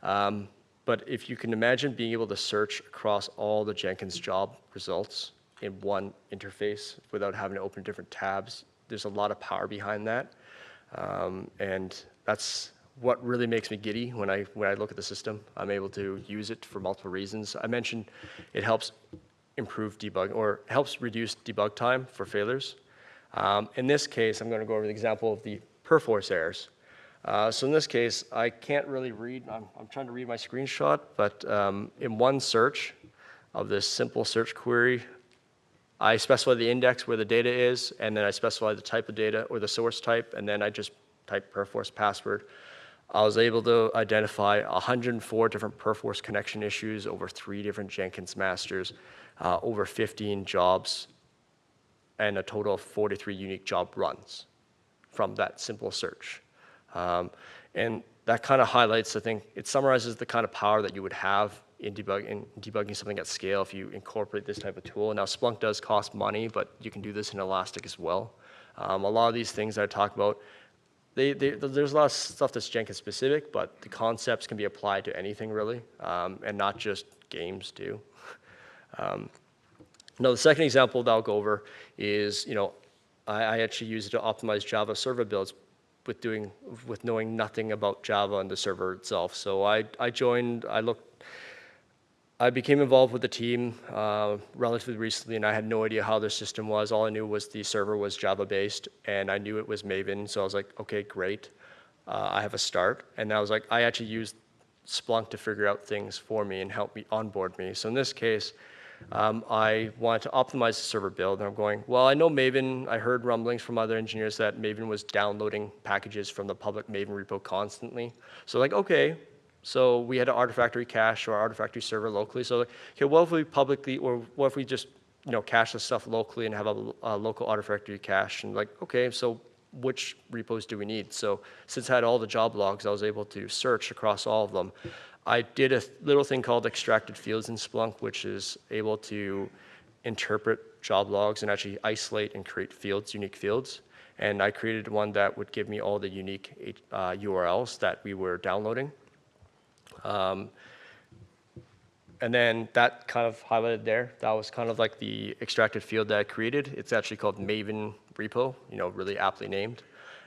But if you can imagine being able to search across all the Jenkins job results in one interface without having to open different tabs, there's a lot of power behind that. And that's what really makes me giddy when I look at the system. I'm able to use it for multiple reasons. I mentioned it helps improve debug, or helps reduce debug time for failures. In this case, I'm going to go over the example of the Perforce errors. So in this case, I can't really read. I'm trying to read my screenshot, but in one search of this simple search query, I specify the index where the data is, and then I specify the type of data or the source type, and then I just type Perforce password. I was able to identify 104 different Perforce connection issues over 3 different Jenkins masters, over 15 jobs, and a total of 43 unique job runs from that simple search. And that kind of highlights, I think, it summarizes the kind of power that you would have in debugging something at scale if you incorporate this type of tool. Now, Splunk does cost money, but you can do this in Elastic as well. A lot of these things that I talk about, there's a lot of stuff that's Jenkins specific, but the concepts can be applied to anything really, and not just games too. Now, the second example that I'll go over is, you know, I actually use it to optimize Java server builds with knowing nothing about Java and the server itself. So I became involved with the team relatively recently, and I had no idea how their system was. All I knew was the server was Java-based, and I knew it was Maven. So I was like, okay, great. I have a start. And I was like, I actually used Splunk to figure out things for me and help me onboard me. So in this case, I wanted to optimize the server build, and I'm going, well, I know Maven. I heard rumblings from other engineers that Maven was downloading packages from the public Maven repo constantly. So like, okay. So we had an Artifactory cache or Artifactory server locally. So like, okay, what if we publicly, or what if we just, you know, cache the stuff locally and have a local Artifactory cache? And like, okay, so which repos do we need? So since I had all the job logs, I was able to search across all of them. I did a little thing called extracted fields in Splunk, which is able to interpret job logs and actually isolate and create fields, unique fields. And I created one that would give me all the unique URLs that we were downloading. And then that kind of highlighted there, that was kind of like the extracted field that I created. It's actually called Maven repo, you know, really aptly named.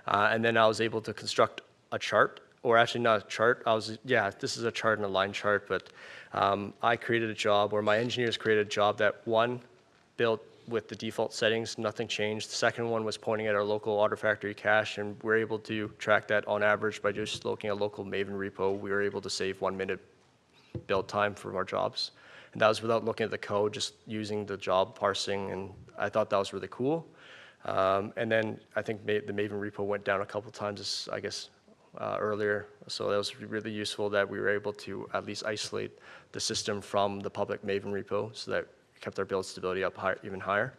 And then I was able to construct a chart, or actually not a chart. This is a chart and a line chart, but I created a job, or my engineers created a job that one built with the default settings, nothing changed. The second one was pointing at our local Artifactory cache, and we're able to track that on average by just looking at local Maven repo. We were able to save 1 minute build time from our jobs. And that was without looking at the code, just using the job parsing, and I thought that was really cool. And then I think the Maven repo went down a couple times, I guess, earlier. So that was really useful that we were able to at least isolate the system from the public Maven repo so that it kept our build stability up higher, even higher.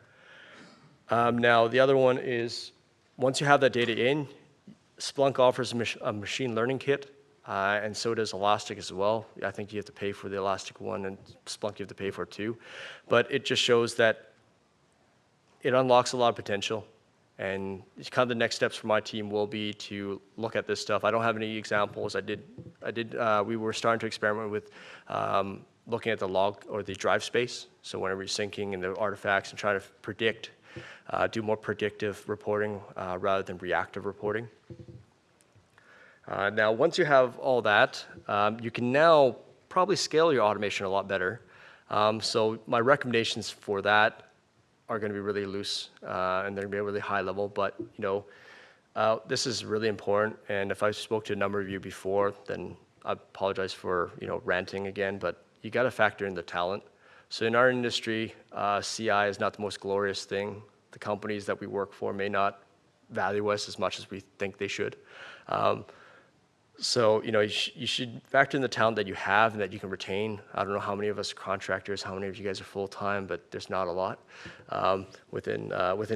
Now, the other one is once you have that data in, Splunk offers a machine learning kit, and so does Elastic as well. I think you have to pay for the Elastic one, and Splunk you have to pay for too. But it just shows that it unlocks a lot of potential. And kind of the next steps for my team will be to look at this stuff. I don't have any examples. We were starting to experiment with looking at the log or the drive space. So whenever you're syncing and the artifacts and trying to predict, do more predictive reporting rather than reactive reporting. Now, once you have all that, you can now probably scale your automation a lot better. So my recommendations for that are going to be really loose, and they're going to be really high level. But this is really important. And if I spoke to a number of you before, then I apologize for ranting again. But you got to factor in the talent. So in our industry, CI is not the most glorious thing. The companies that we work for may not value us as much as we think they should. So you should factor in the talent that you have and that you can retain. I don't know how many of us are contractors, how many of you guys are full time, but there's not a lot. Within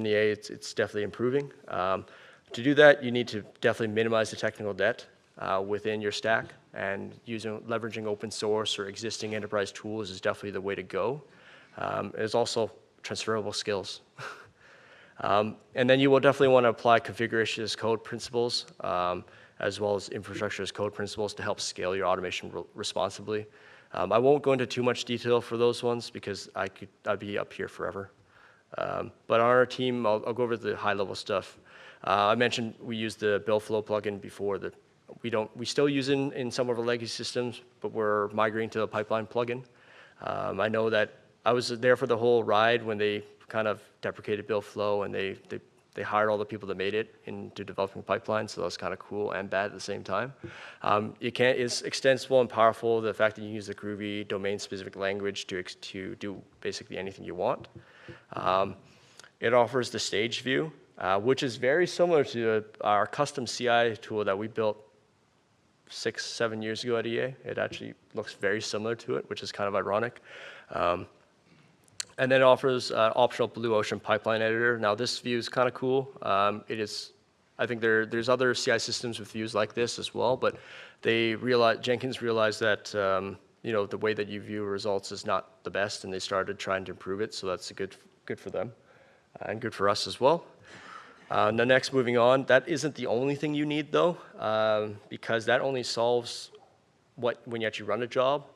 EA, it's definitely improving. To do that, you need to definitely minimize the technical debt within your stack, and leveraging open source or existing enterprise tools is definitely the way to go. There's also transferable skills. And then you will definitely want to apply configuration as code principles, as well as infrastructure as code principles to help scale your automation responsibly. I won't go into too much detail for those ones because I'd be up here forever. But on our team, I'll go over the high level stuff. I mentioned we used the build flow plugin before. We still use it in some of our legacy systems, but we're migrating to the pipeline plugin. I know that I was there for the whole ride when they kind of deprecated build flow, and they hired all the people that made it into developing pipelines, so that's kind of cool and bad at the same time. It's extensible and powerful, the fact that you can use the Groovy domain-specific language to do basically anything you want. It offers the staged view, which is very similar to our custom CI tool that we built 6-7 years ago at EA. It actually looks very similar to it, which is kind of ironic. And then it offers optional Blue Ocean pipeline editor. Now this view is kind of cool. I think there's other CI systems with views like this as well, but Jenkins realized that the way that you view results is not the best, and they started trying to improve it. So that's good for them and good for us as well. Now next, moving on, that isn't the only thing you need though, because that only solves when you actually run a job.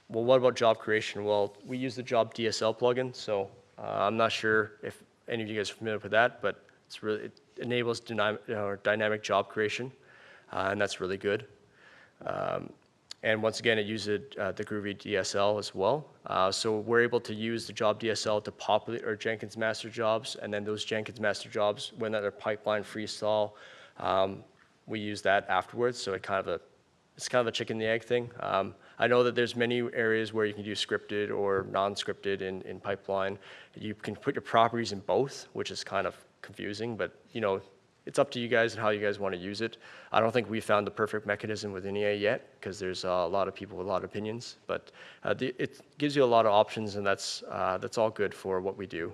Well, what about job creation? Well, we use the job DSL plugin, so I'm not sure if any of you guys are familiar with that, but it enables dynamic job creation, and that's really good. And once again, it uses the Groovy DSL as well. So we're able to use the job DSL to populate our Jenkins master jobs, and then those Jenkins master jobs, when they're pipeline freestyle, we use that afterwards. So it's kind of a chicken and the egg thing. I know that there's many areas where you can do scripted or non-scripted in pipeline. You can put your properties in both, which is kind of confusing, but it's up to you guys and how you guys want to use it. I don't think we found the perfect mechanism within EA yet, because there's a lot of people with a lot of opinions, but it gives you a lot of options, and that's all good for what we do.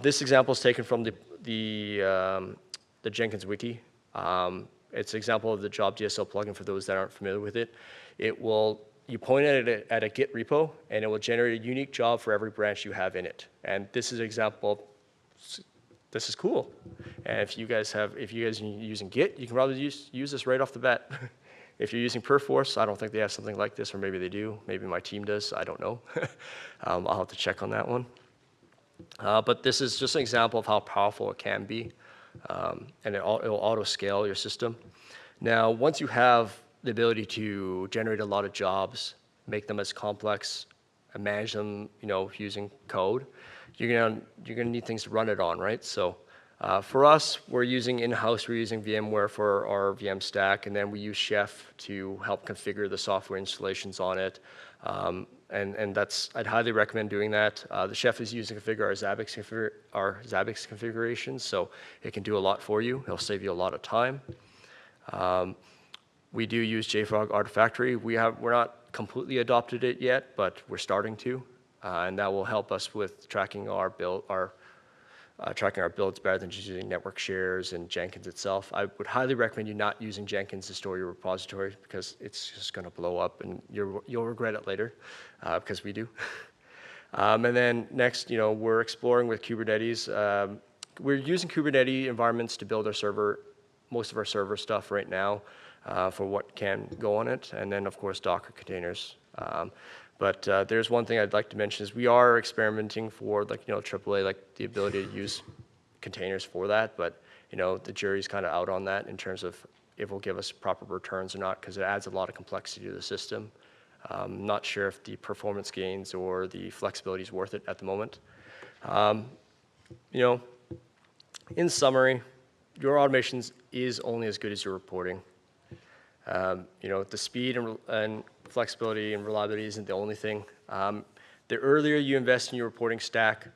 This example is taken from the Jenkins wiki. It's an example of the job DSL plugin for those that aren't familiar with it. You point at a Git repo, and it will generate a unique job for every branch you have in it. And this is an example. This is cool. And if you guys are using Git, you can probably use this right off the bat. If you're using Perforce, I don't think they have something like this, or maybe they do. Maybe my team does. I don't know. I'll have to check on that one. But this is just an example of how powerful it can be, and it'll auto-scale your system. Now, once you have the ability to generate a lot of jobs, make them as complex, and manage them, using code, you're gonna need things to run it on, right? So for us, we're using VMware for our VM stack, and then we use Chef to help configure the software installations on it. And I'd highly recommend doing that. The Chef is used to configure our Zabbix configurations, so it can do a lot for you. It'll save you a lot of time. We do use JFrog Artifactory. We're not completely adopted it yet, but we're starting to, and that will help us with tracking our builds better than just using network shares and Jenkins itself. I would highly recommend you not using Jenkins to store your repository because it's just going to blow up and you'll regret it later, because we do. And then next, we're exploring with Kubernetes. We're using Kubernetes environments to build most of our server stuff right now for what can go on it, and then of course Docker containers. But there's one thing I'd like to mention is we are experimenting for AAA, like the ability to use containers for that, but the jury's kind of out on that in terms of if it will give us proper returns or not, because it adds a lot of complexity to the system. Not sure if the performance gains or the flexibility is worth it at the moment. In summary, your automation is only as good as your reporting. The speed and flexibility and reliability isn't the only thing. The earlier you invest in your reporting stack,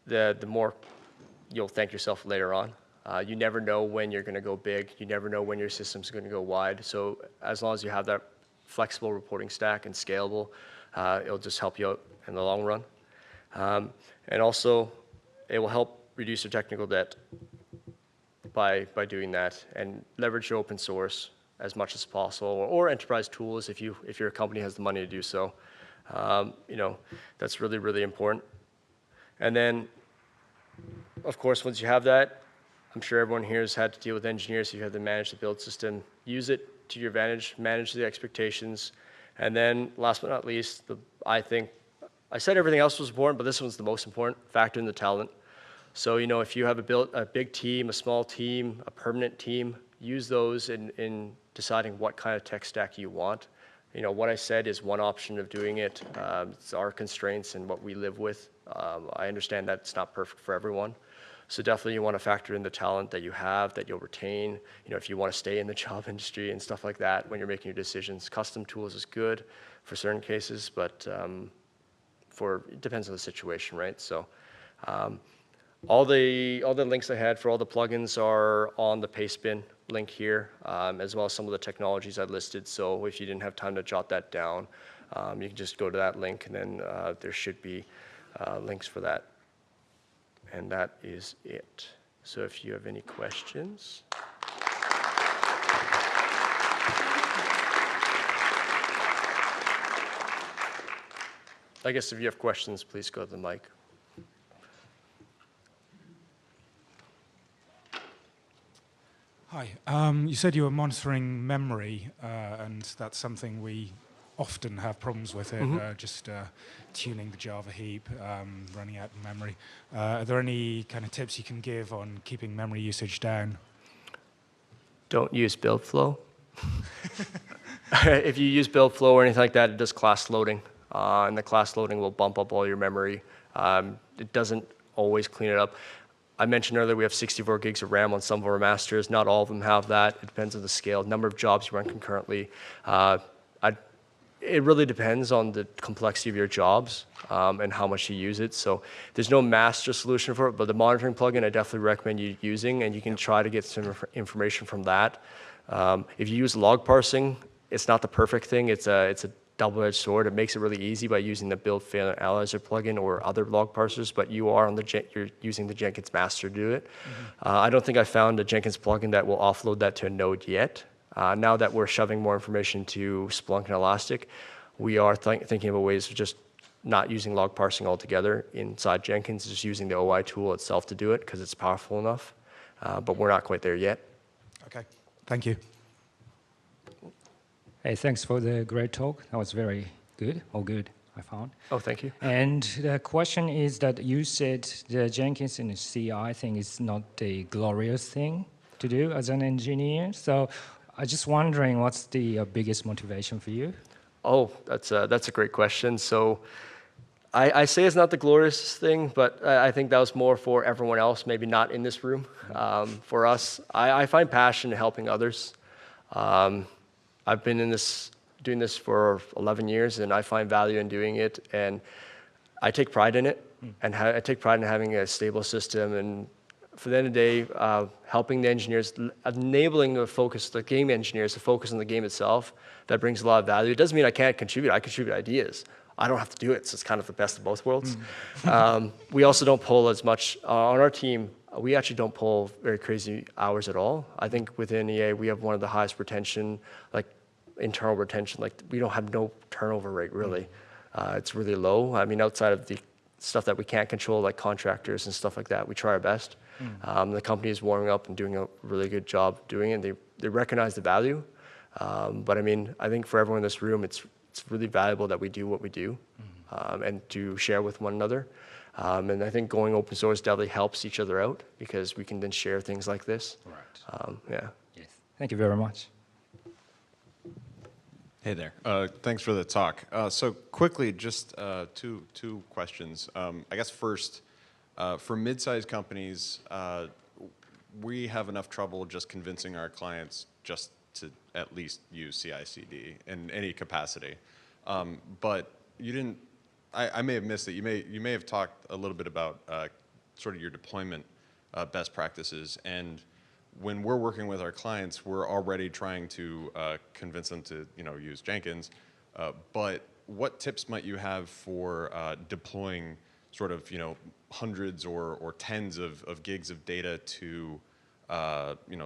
the more you'll thank yourself later on. You never know when you're going to go big. You never know when your system's going to go wide. So as long as you have that flexible reporting stack and scalable, it'll just help you out in the long run. And also, it will help reduce your technical debt by doing that and leverage your open source as much as possible, or enterprise tools if your company has the money to do so. That's really, really important. And then, of course, once you have that, I'm sure everyone here has had to deal with engineers, so you have to manage the build system, use it to your advantage, manage the expectations, and then last but not least, I think, I said everything else was important, but this one's the most important, factor in the talent. So, if you have a big team, a small team, a permanent team, use those in deciding what kind of tech stack you want. What I said is one option of doing it. It's our constraints and what we live with. I understand that it's not perfect for everyone. So definitely you want to factor in the talent that you have, that you'll retain. If you want to stay in the job industry and stuff like that when you're making your decisions. Custom tools is good for certain cases, but it depends on the situation, right? So all the links I had for all the plugins are on the Pastebin link here, as well as some of the technologies I listed. So if you didn't have time to jot that down, you can just go to that link, and then there should be links for that. And that is it. So if you have any questions. I guess if you have questions, please go to the mic. Hi. You said you were monitoring memory, and that's something we often have problems with it, just tuning the Java heap, running out of memory. Are there any kind of tips you can give on keeping memory usage down? Don't use build flow. If you use build flow or anything like that, it does class loading, and the class loading will bump up all your memory. It doesn't always clean it up. I mentioned earlier we have 64 gigs of RAM on some of our masters. Not all of them have that. It depends on the scale, number of jobs you run concurrently. It really depends on the complexity of your jobs and how much you use it. So there's no master solution for it, but the monitoring plugin I definitely recommend you using, and you can try to get some information from that. If you use log parsing, it's not the perfect thing. It's a double-edged sword. It makes it really easy by using the build failure analyzer plugin or other log parsers, but you're using the Jenkins master to do it. I don't think I found a Jenkins plugin that will offload that to a node yet. Now that we're shoving more information to Splunk and Elastic, we are thinking about ways of just not using log parsing altogether inside Jenkins, just using the OI tool itself to do it because it's powerful enough. But we're not quite there yet. Okay, thank you. Hey, thanks for the great talk. That was very good, I found. Oh, thank you. And the question is that you said the Jenkins and the CI thing is not a glorious thing to do as an engineer. So I'm just wondering, what's the biggest motivation for you? Oh, that's a great question. So I say it's not the glorious thing, but I think that was more for everyone else, maybe not in this room. For us, I find passion in helping others. I've been doing this for 11 years, and I find value in doing it, and I take pride in it, and I take pride in having a stable system and for the end of the day, helping the engineers, enabling the game engineers to focus on the game itself, that brings a lot of value. It doesn't mean I can't contribute. I contribute ideas. I don't have to do it, so it's kind of the best of both worlds. We also don't pull as much. On our team, we actually don't pull very crazy hours at all. I think within EA, we have one of the highest retention, like internal retention. Like we don't have no turnover rate, really. It's really low. I mean, outside of the stuff that we can't control, like contractors and stuff like that, we try our best. The company is warming up and doing a really good job doing it. They recognize the value. But I mean, I think for everyone in this room, it's really valuable that we do what we do and to share with one another. And I think going open source definitely helps each other out because we can then share things like this. Right. Yeah. Yes. Thank you very much. Hey there. Thanks for the talk. So quickly, just two questions. I guess first, for mid-sized companies, we have enough trouble just convincing our clients just to at least use CI/CD in any capacity. But you didn't. I may have missed it. You may have talked a little bit about sort of your deployment best practices. And when we're working with our clients, we're already trying to convince them to use Jenkins. But what tips might you have for deploying sort of hundreds or tens of gigs of data to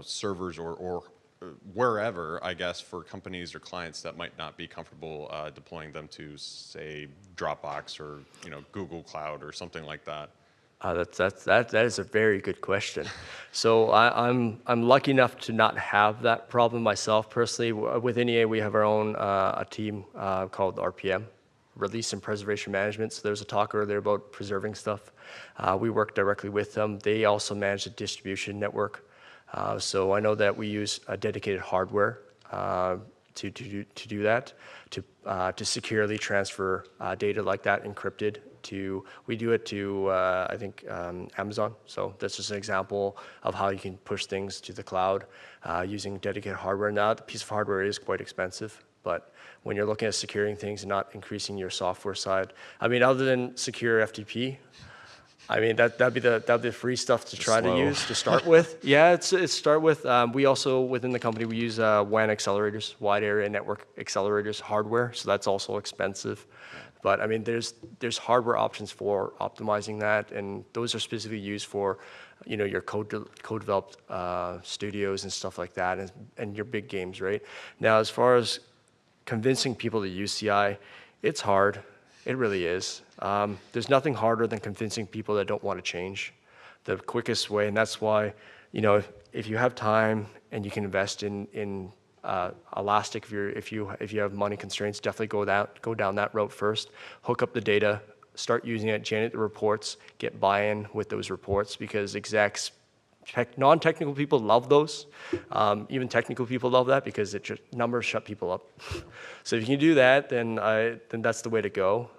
servers or wherever, I guess, for companies or clients that might not be comfortable deploying them to, say, Dropbox or Google Cloud or something like that? That is a very good question. So I'm lucky enough to not have that problem myself personally. Within EA, we have our own a team called RPM, Release and Preservation Management. So there's a talk earlier about preserving stuff. We work directly with them. They also manage the distribution network. So I know that we use a dedicated hardware to do that, to securely transfer data like that encrypted. We do it to, I think, Amazon. So that's just an example of how you can push things to the cloud using dedicated hardware. Now, the piece of hardware is quite expensive, but when you're looking at securing things and not increasing your software side, I mean, other than secure FTP, I mean, that'd be the free stuff to try to use to start with. Yeah, it's start with. We also within the company we use WAN accelerators, wide area network accelerators hardware. So that's also expensive. But I mean, there's hardware options for optimizing that, and those are specifically used for, your code-developed studios and stuff like that, and your big games, right? Now, as far as convincing people to use CI, it's hard. It really is. There's nothing harder than convincing people that don't want to change. The quickest way, and that's why, if you have time and you can invest in Elastic, if you have money constraints, definitely go down that route first. Hook up the data, start using it, generate the reports, get buy-in with those reports because execs, non-technical people love those. Even technical people love that because numbers shut people up. So if you can do that, then that's the way to go.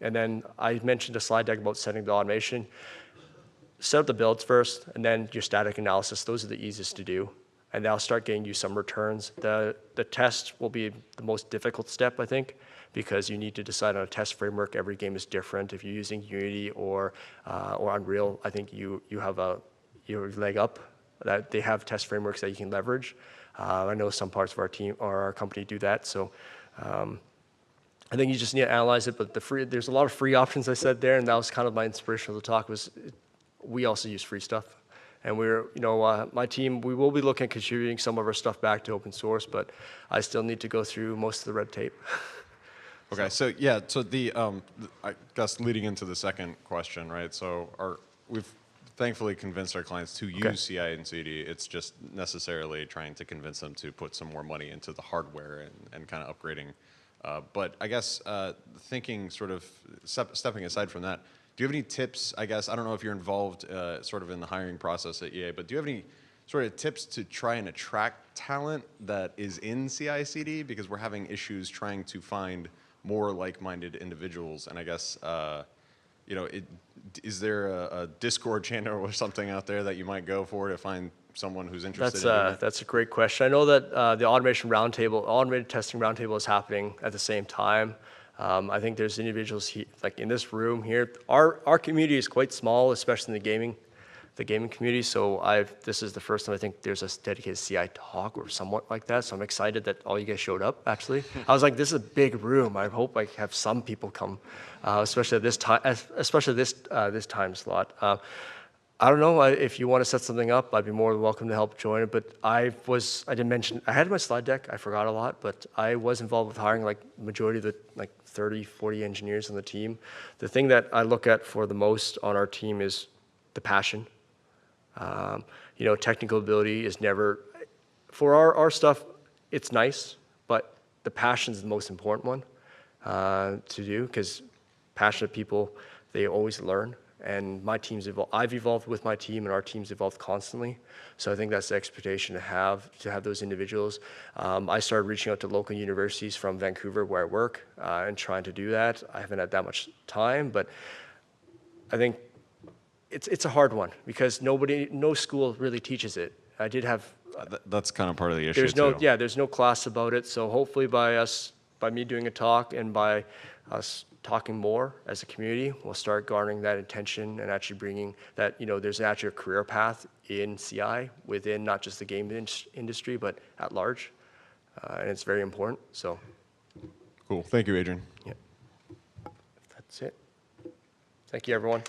And then I mentioned a slide deck about setting the automation. Set up the builds first, and then your static analysis. Those are the easiest to do. And they'll start getting you some returns. The test will be the most difficult step, I think, because you need to decide on a test framework. Every game is different. If you're using Unity or Unreal, I think you have your leg up. That they have test frameworks that you can leverage. I know some parts of our team or our company do that. So I think you just need to analyze it. But there's a lot of free options I said there, and that was kind of my inspiration of the talk. We also use free stuff. And my team, we will be looking at contributing some of our stuff back to open source, but I still need to go through most of the red tape. Okay, so I guess leading into the second question, right? So we've thankfully convinced our clients to use CI and CD. It's just necessarily trying to convince them to put some more money into the hardware and kind of upgrading. But I guess thinking sort of stepping aside from that, do you have any tips, I guess, I don't know if you're involved sort of in the hiring process at EA, but do you have any sort of tips to try and attract talent that is in CI/CD? Because we're having issues trying to find more like-minded individuals. And I guess, is there a Discord channel or something out there that you might go for to find someone who's interested in doing that? That's a great question. I know that the automated testing roundtable is happening at the same time. I think there's individuals like in this room here. Our community is quite small, especially in the gaming the gaming community. So this is the first time I think there's a dedicated CI talk or somewhat like that. So I'm excited that all you guys showed up, actually. I was like, this is a big room. I hope I have some people come, especially at this time, this time slot. I don't know if you want to set something up. I'd be more than welcome to help join it. But I didn't mention, I had my slide deck. I forgot a lot, but I was involved with hiring like majority of the 30, 40 engineers on the team. The thing that I look at for the most on our team is the passion. Technical ability is never, for our stuff, it's nice, but the passion is the most important one to do, because passionate people, they always learn. And my team's evolved. I've evolved with my team, and our team's evolved constantly. So I think that's the expectation to have those individuals. I started reaching out to local universities from Vancouver, where I work, and trying to do that. I haven't had that much time, but I think it's a hard one, because no school really teaches it. I did have. That's kind of part of the issue too. There's no class about it. So hopefully by me doing a talk and by us talking more as a community, we'll start garnering that attention and actually bringing that, there's actually a career path in CI within not just the game industry, but at large. And it's very important, so. Cool, thank you, Adrian. Yeah, that's it. Thank you, everyone.